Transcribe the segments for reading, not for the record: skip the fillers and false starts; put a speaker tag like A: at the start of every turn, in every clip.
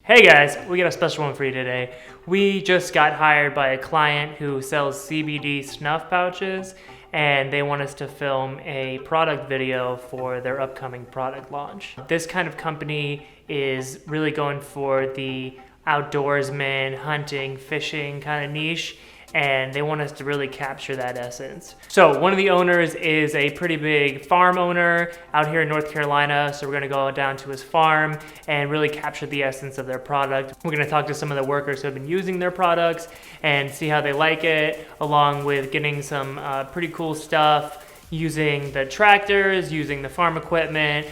A: Hey guys, we got a special one for you today. We just got hired by a client who sells CBD snuff pouches, and they want us to film a product video for their upcoming product launch. This kind of company is really going for the outdoorsman, hunting, fishing kind of niche, and they want us to really capture that essence. So one of the owners is a pretty big farm owner out here in North Carolina, so we're gonna go down to his farm and really capture the essence of their product. We're gonna talk to some of the workers who have been using their products and see how they like it, along with getting some pretty cool stuff, using the tractors, using the farm equipment,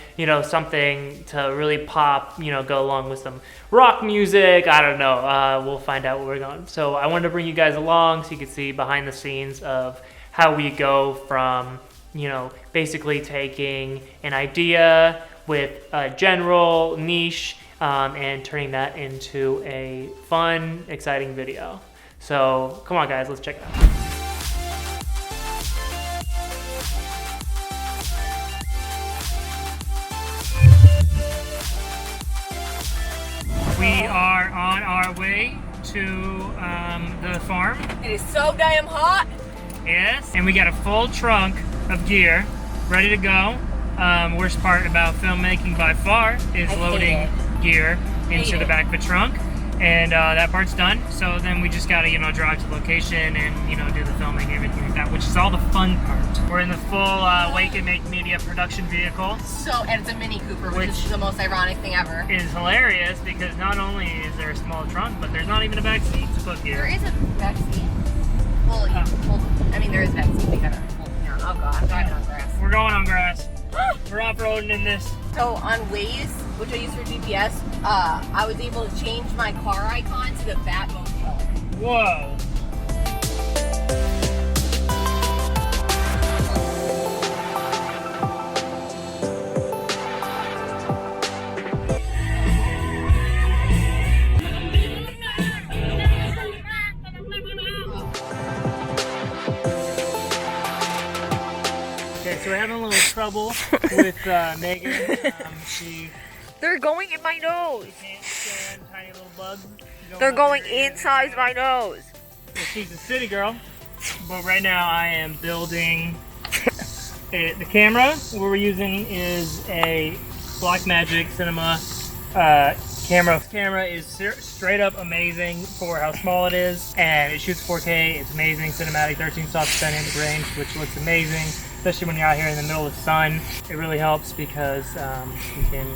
A: something to really pop, go along with some rock music. I don't know, we'll find out where we're going. So I wanted to bring you guys along so you can see behind the scenes of how we go from, basically taking an idea with a general niche and turning that into a fun, exciting video. So come on guys, let's check it out. We are on our way to the farm.
B: It is so damn hot.
A: Yes, and we got a full trunk of gear ready to go. Worst part about filmmaking by far is loading gear into the back of a trunk. And that part's done. So then we just gotta, drive to location and, do the filming and everything like that, which is all the fun part. We're in the full Wake&Make Media production vehicle.
B: And it's a Mini Cooper, which is the most ironic thing ever.
A: Is hilarious because not only is there a small trunk, but there's not even a back seat to put here.
B: There is a back seat. Well, there is a back seat. We gotta hold it down. Oh god, I'm driving on grass.
A: We're going on grass. We're off-roading in this.
B: So on Waze, which I use for GPS, I was able to change my car icon to the Batmobile color.
A: Whoa. Okay, so we're having a little trouble with Megan.
B: They're going in my nose.
A: Can't stand tiny little bugs.
B: They're going inside my nose.
A: Well, she's a city girl, but right now I am building it. The camera we're using is a Blackmagic Cinema camera. This camera is straight up amazing for how small it is, and it shoots 4K. It's amazing, cinematic, 13 soft dynamic range, which looks amazing, especially when you're out here in the middle of the sun. It really helps because you can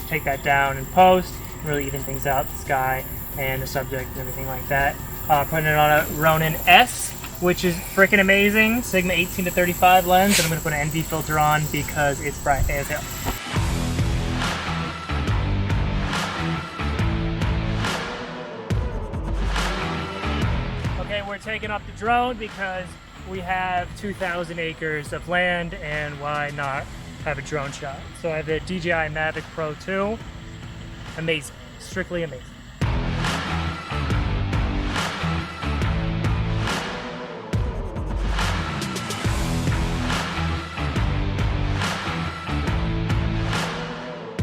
A: take that down and post, really even things out, the sky and the subject and everything like that. Putting it on a Ronin S, which is freaking amazing, Sigma 18-35 lens, and I'm going to put an ND filter on because it's bright as hell. Okay, we're taking up the drone because we have 2,000 acres of land, and why not have a drone shot? So I have the DJI Mavic Pro 2. Amazing, strictly amazing.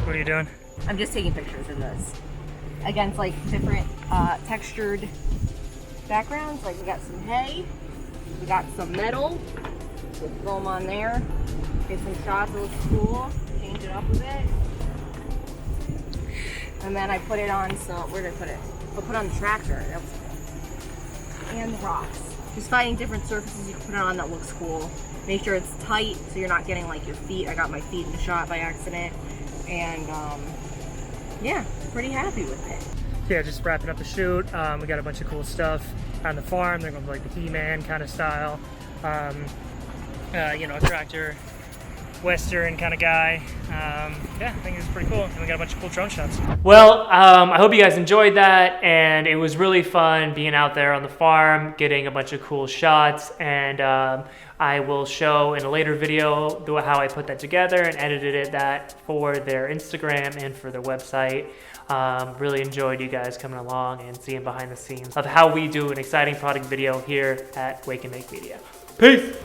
A: What are you doing?
B: I'm just taking pictures of this against like different textured backgrounds. Like we got some hay, we got some metal. We'll throw them on there. Get some shots. It looks cool. Change it up a bit. And then I put it on where did I put it? I'll put it on the tractor. That was cool. And the rocks. Just finding different surfaces you can put it on that looks cool. Make sure it's tight so you're not getting like your feet. I got my feet in the shot by accident. And yeah, pretty happy with it.
A: Yeah, just wrapping up the shoot. We got a bunch of cool stuff on the farm. They're going to be like the He-Man kind of style. A tractor, Western kind of guy. Yeah, I think it's pretty cool. And we got a bunch of cool drone shots. Well, I hope you guys enjoyed that, and it was really fun being out there on the farm, getting a bunch of cool shots, and I will show in a later video how I put that together and edited that for their Instagram and for their website. Really enjoyed you guys coming along and seeing behind the scenes of how we do an exciting product video here at Wake&Make Media. Peace!